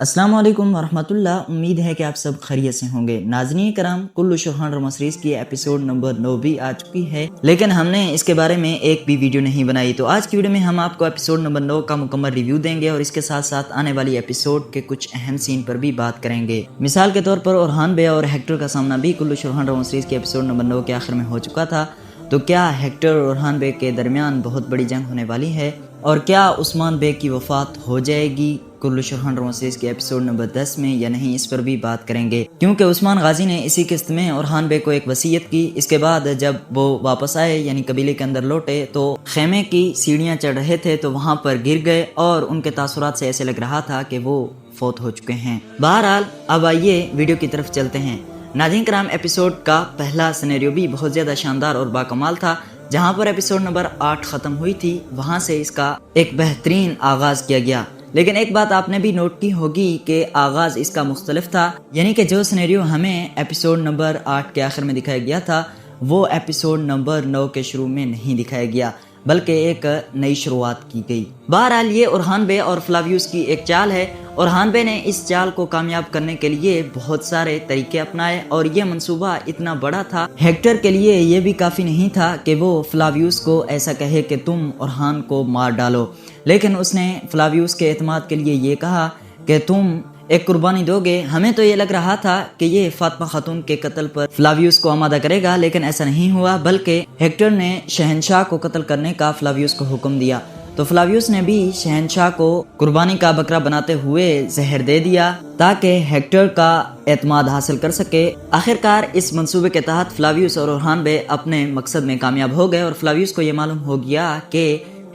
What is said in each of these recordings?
السلام علیکم ورحمۃ اللہ. امید ہے کہ آپ سب خیریت سے ہوں گے. ناظرین کرام، کل شوہان ڈرامہ سیریز کی ایپیسوڈ نمبر 9 بھی آ چکی ہے، لیکن ہم نے اس کے بارے میں ایک بھی ویڈیو نہیں بنائی. تو آج کی ویڈیو میں ہم آپ کو ایپیسوڈ نمبر 9 کا مکمل ریویو دیں گے اور اس کے ساتھ ساتھ آنے والی ایپیسوڈ کے کچھ اہم سین پر بھی بات کریں گے. مثال کے طور پر اورحان بے اور ہیکٹر کا سامنا بھی کل شوہان ڈرامہ سیریز کی ایپیسوڈ نمبر 9 کے آخر میں ہو چکا تھا. تو کیا ہیکٹر اور اورحان بے کے درمیان بہت بڑی جنگ ہونے والی ہے؟ اور کیا عثمان بے کی وفات ہو جائے گی کل شوہان ڈرامہ سیریز کے ایپیسوڈ نمبر 10 میں یا نہیں؟ اس پر بھی بات کریں گے، کیونکہ عثمان غازی نے اسی قسط میں اورحان بے کو ایک وصیت کی. اس کے بعد جب وہ واپس آئے یعنی قبیلے کے اندر لوٹے تو خیمے کی سیڑھیاں چڑھ رہے تھے تو وہاں پر گر گئے اور ان کے تاثرات سے ایسے لگ رہا تھا کہ وہ فوت ہو چکے ہیں. بہرحال اب آئیے ویڈیو کی طرف چلتے ہیں. ناظرین کرام، ایپیسوڈ کا پہلا سینیریو بھی بہت زیادہ شاندار اور باکمال تھا. جہاں پر ایپیسوڈ نمبر 8 ختم ہوئی تھی وہاں سے اس کا ایک بہترین آغاز کیا گیا. لیکن ایک بات آپ نے بھی نوٹ کی ہوگی کہ آغاز اس کا مختلف تھا، یعنی کہ جو سینیریو ہمیں ایپیسوڈ نمبر 8 کے آخر میں دکھایا گیا تھا وہ ایپیسوڈ نمبر 9 کے شروع میں نہیں دکھایا گیا، بلکہ ایک نئی شروعات کی گئی. بہرحال یہ اورحان بے اور فلاویوس کی ایک چال ہے. اورحان بے نے اس چال کو کامیاب کرنے کے لیے بہت سارے طریقے اپنائے اور یہ منصوبہ اتنا بڑا تھا. ہیکٹر کے لیے یہ بھی کافی نہیں تھا کہ وہ فلاویوس کو ایسا کہے کہ تم اورحان کو مار ڈالو، لیکن اس نے فلاویوس کے اعتماد کے لیے یہ کہا کہ تم ایک قربانی دو گے. ہمیں تو یہ لگ رہا تھا کہ یہ فاطمہ خاتون کے قتل پر فلاویوس کو آمادہ کرے گا، لیکن ایسا نہیں ہوا، بلکہ ہیکٹر نے شہنشاہ کو قتل کرنے کا فلاویوس کو حکم دیا. تو فلاویوس نے بھی شہنشاہ کو قربانی کا بکرا بناتے ہوئے زہر دے دیا تاکہ ہیکٹر کا اعتماد حاصل کر سکے. آخرکار اس منصوبے کے تحت فلاویوس اور اورحان بے اپنے مقصد میں کامیاب ہو گئے اور فلاویوس کو یہ معلوم ہو گیا کہ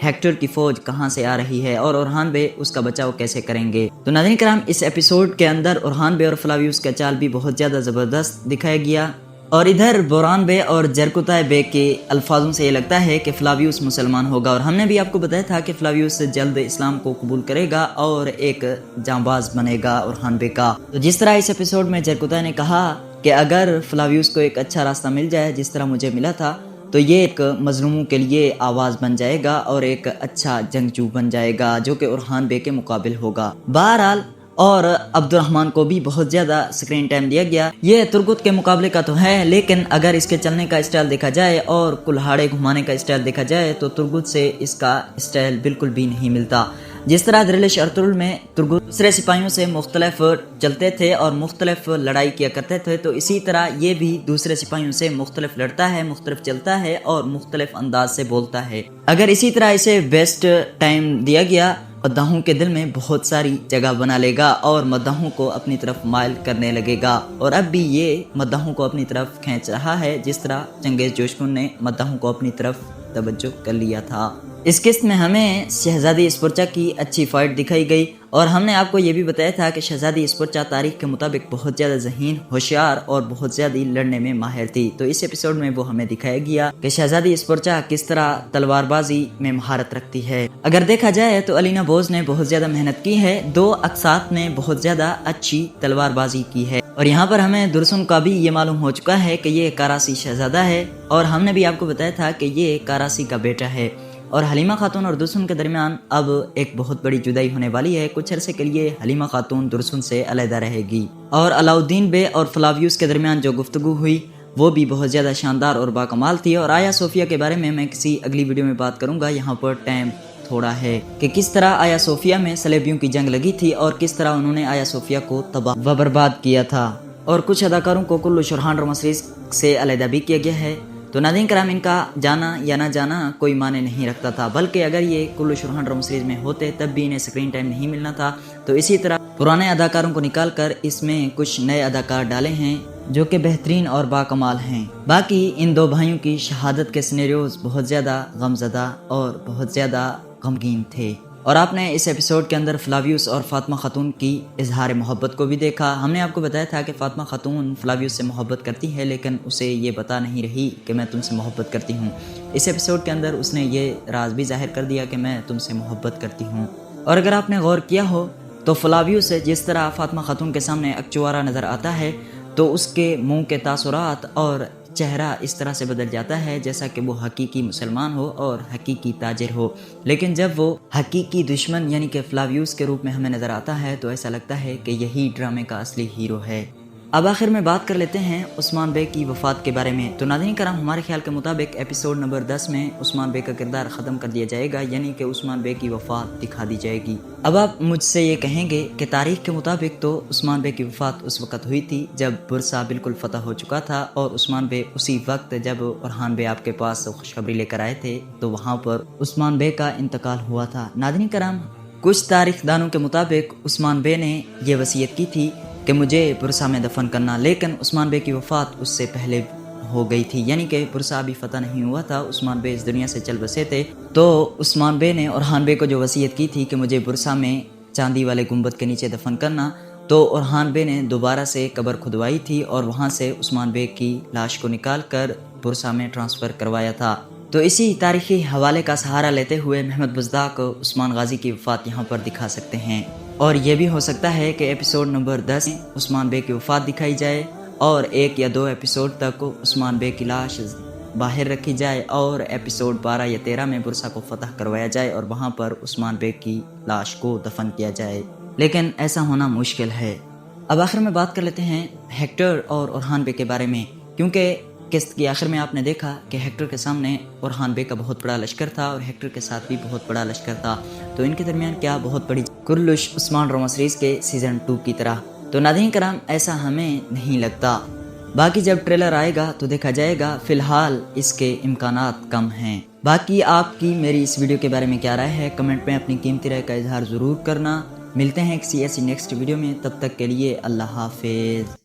ہیکٹر کی فوج کہاں سے آ رہی ہے اور اورحان بے اس کا بچاؤ کیسے کریں گے. تو ناظرین کرام، اس ایپیسوڈ کے اندر اورحان بے اور فلاویوس کا چال بھی بہت زیادہ زبردست دکھایا گیا. اور ادھر بوران بے اور جرکتائے بے کے الفاظوں سے یہ لگتا ہے کہ فلاویوس مسلمان ہوگا، اور ہم نے بھی آپ کو بتایا تھا کہ فلاویوس جلد اسلام کو قبول کرے گا اور ایک جانباز بنے گا اورحان بے کا. تو جس طرح اس ایپیسوڈ میں جرکتائے نے کہا کہ اگر فلاویوس کو ایک اچھا راستہ مل جائے جس طرح مجھے ملا تھا تو یہ ایک مظلوموں کے لیے آواز بن جائے گا اور ایک اچھا جنگجو بن جائے گا جو کہ اورحان بے کے مقابل ہوگا. بہرحال اور عبد الرحمن کو بھی بہت زیادہ سکرین ٹائم دیا گیا. یہ ترگت کے مقابلے کا تو ہے، لیکن اگر اس کے چلنے کا اسٹائل دیکھا جائے اور کلہاڑے گھمانے کا اسٹائل دیکھا جائے تو ترگت سے اس کا اسٹائل بالکل بھی نہیں ملتا. جس طرح دریلش ارطغرل میں ترگت دوسرے سپاہیوں سے مختلف چلتے تھے اور مختلف لڑائی کیا کرتے تھے، تو اسی طرح یہ بھی دوسرے سپاہیوں سے مختلف لڑتا ہے، مختلف چلتا ہے اور مختلف انداز سے بولتا ہے. اگر اسی طرح اسے بیسٹ ٹائم دیا گیا مداحوں کے دل میں بہت ساری جگہ بنا لے گا اور مداحوں کو اپنی طرف مائل کرنے لگے گا. اور اب بھی یہ مداحوں کو اپنی طرف کھینچ رہا ہے جس طرح چنگیز جوشکن نے مداحوں کو اپنی طرف توجہ کر لیا تھا. اس قسط میں ہمیں شہزادی اسپرچا کی اچھی فائٹ دکھائی گئی اور ہم نے آپ کو یہ بھی بتایا تھا کہ شہزادی اسپرچا تاریخ کے مطابق بہت زیادہ ذہین، ہوشیار اور بہت زیادہ لڑنے میں ماہر تھی. تو اس ایپیسوڈ میں وہ ہمیں دکھایا گیا کہ شہزادی اسپرچا کس طرح تلوار بازی میں مہارت رکھتی ہے. اگر دیکھا جائے تو الینا بوز نے بہت زیادہ محنت کی ہے، 2 اقساط نے بہت زیادہ اچھی تلوار بازی کی ہے. اور یہاں پر ہمیں درسن کا بھی یہ معلوم ہو چکا ہے کہ یہ کاراسی شہزادہ ہے اور ہم نے بھی آپ کو بتایا تھا کہ یہ کاراسی کا بیٹا ہے. اور حلیمہ خاتون اور درسن کے درمیان اب ایک بہت بڑی جدائی ہونے والی ہے. کچھ عرصے کے لیے حلیمہ خاتون درسن سے علیحدہ رہے گی. اور علاؤالدین بے اور فلاویوس کے درمیان جو گفتگو ہوئی وہ بھی بہت زیادہ شاندار اور باکمال تھی. اور آیا صوفیہ کے بارے میں کسی اگلی ویڈیو میں بات کروں گا. یہاں پر ٹائم تھوڑا ہے کہ کس طرح آیا صوفیہ میں صلیبیوں کی جنگ لگی تھی اور کس طرح انہوں نے آیا صوفیہ کو تباہ و برباد کیا تھا. اور کچھ اداکاروں کو کل شوہان ڈرامہ سیریز سے علیحدہ بھی کیا گیا ہے. تو ناظرین کرام، ان کا جانا یا نہ جانا کوئی معنی نہیں رکھتا تھا، بلکہ اگر یہ کل شوہان ڈرامہ سیریز میں ہوتے تب بھی انہیں سکرین ٹائم نہیں ملنا تھا. تو اسی طرح پرانے اداکاروں کو نکال کر اس میں کچھ نئے اداکار ڈالے ہیں جو کہ بہترین اور باکمال ہیں. باقی ان 2 بھائیوں کی شہادت کے سینیریوز بہت زیادہ غمزدہ اور بہت زیادہ غمگین تھے. اور آپ نے اس ایپیسوڈ کے اندر فلاویوس اور فاطمہ خاتون کی اظہار محبت کو بھی دیکھا. ہم نے آپ کو بتایا تھا کہ فاطمہ خاتون فلاویوس سے محبت کرتی ہے لیکن اسے یہ بتا نہیں رہی کہ میں تم سے محبت کرتی ہوں. اس ایپیسوڈ کے اندر اس نے یہ راز بھی ظاہر کر دیا کہ میں تم سے محبت کرتی ہوں. اور اگر آپ نے غور کیا ہو تو فلاویوس جس طرح فاطمہ خاتون کے سامنے اکچوارا نظر آتا ہے تو اس کے منہ کے تاثرات اور چہرہ اس طرح سے بدل جاتا ہے جیسا کہ وہ حقیقی مسلمان ہو اور حقیقی تاجر ہو، لیکن جب وہ حقیقی دشمن یعنی کہ فلاویوس کے روپ میں ہمیں نظر آتا ہے تو ایسا لگتا ہے کہ یہی ڈرامے کا اصلی ہیرو ہے۔ اب آخر میں بات کر لیتے ہیں عثمان بے کی وفات کے بارے میں۔ تو ناظرین کرام، ہمارے خیال کے مطابق ایپیسوڈ نمبر 10 میں عثمان بے کا کردار ختم کر دیا جائے گا، یعنی کہ عثمان بے کی وفات دکھا دی جائے گی۔ اب آپ مجھ سے یہ کہیں گے کہ تاریخ کے مطابق تو عثمان بے کی وفات اس وقت ہوئی تھی جب برسا بالکل فتح ہو چکا تھا، اور عثمان بے اسی وقت جب اورحان بے آپ کے پاس خوشخبری لے کر آئے تھے تو وہاں پر عثمان بے کا انتقال ہوا تھا۔ ناظرین کرام، کچھ تاریخ دانوں کے مطابق عثمان بے نے یہ وصیت کی تھی کہ مجھے برسا میں دفن کرنا، لیکن عثمان بے کی وفات اس سے پہلے ہو گئی تھی، یعنی کہ برسا ابھی فتح نہیں ہوا تھا، عثمان بے اس دنیا سے چل بسے تھے۔ تو عثمان بے نے اورحان بے کو جو وصیت کی تھی کہ مجھے برسا میں چاندی والے گنبد کے نیچے دفن کرنا، تو اورحان بے نے دوبارہ سے قبر کھدوائی تھی اور وہاں سے عثمان بے کی لاش کو نکال کر برسا میں ٹرانسفر کروایا تھا۔ تو اسی تاریخی حوالے کا سہارا لیتے ہوئے محمد بزداق عثمان غازی کی وفات یہاں پر دکھا سکتے ہیں، اور یہ بھی ہو سکتا ہے کہ ایپیسوڈ نمبر 10 میں عثمان بے کی وفات دکھائی جائے اور 1 یا 2 ایپیسوڈ تک عثمان بے کی لاش باہر رکھی جائے اور ایپیسوڈ 12 یا 13 میں برسا کو فتح کروایا جائے اور وہاں پر عثمان بے کی لاش کو دفن کیا جائے، لیکن ایسا ہونا مشکل ہے۔ اب آخر میں بات کر لیتے ہیں ہیکٹر اور اورحان بے کے بارے میں، کیونکہ قسط کی آخر میں آپ نے دیکھا کہ ہیکٹر کے سامنے اورحان بے کا بہت بڑا لشکر تھا اور ہیکٹر کے ساتھ بھی بہت بڑا لشکر تھا، تو ان کے درمیان کیا بہت بڑی کرلش عثمان ڈرامہ سیریز کے سیزن 2 کی طرح؟ تو ناظرین کرام، ایسا ہمیں نہیں لگتا، باقی جب ٹریلر آئے گا تو دیکھا جائے گا، فی الحال اس کے امکانات کم ہیں۔ باقی آپ کی میری اس ویڈیو کے بارے میں کیا رائے ہے، کمنٹ میں اپنی قیمتی رائے کا اظہار ضرور کرنا۔ ملتے ہیں کسی ایسی نیکسٹ ویڈیو میں، تب تک کے لیے اللہ حافظ۔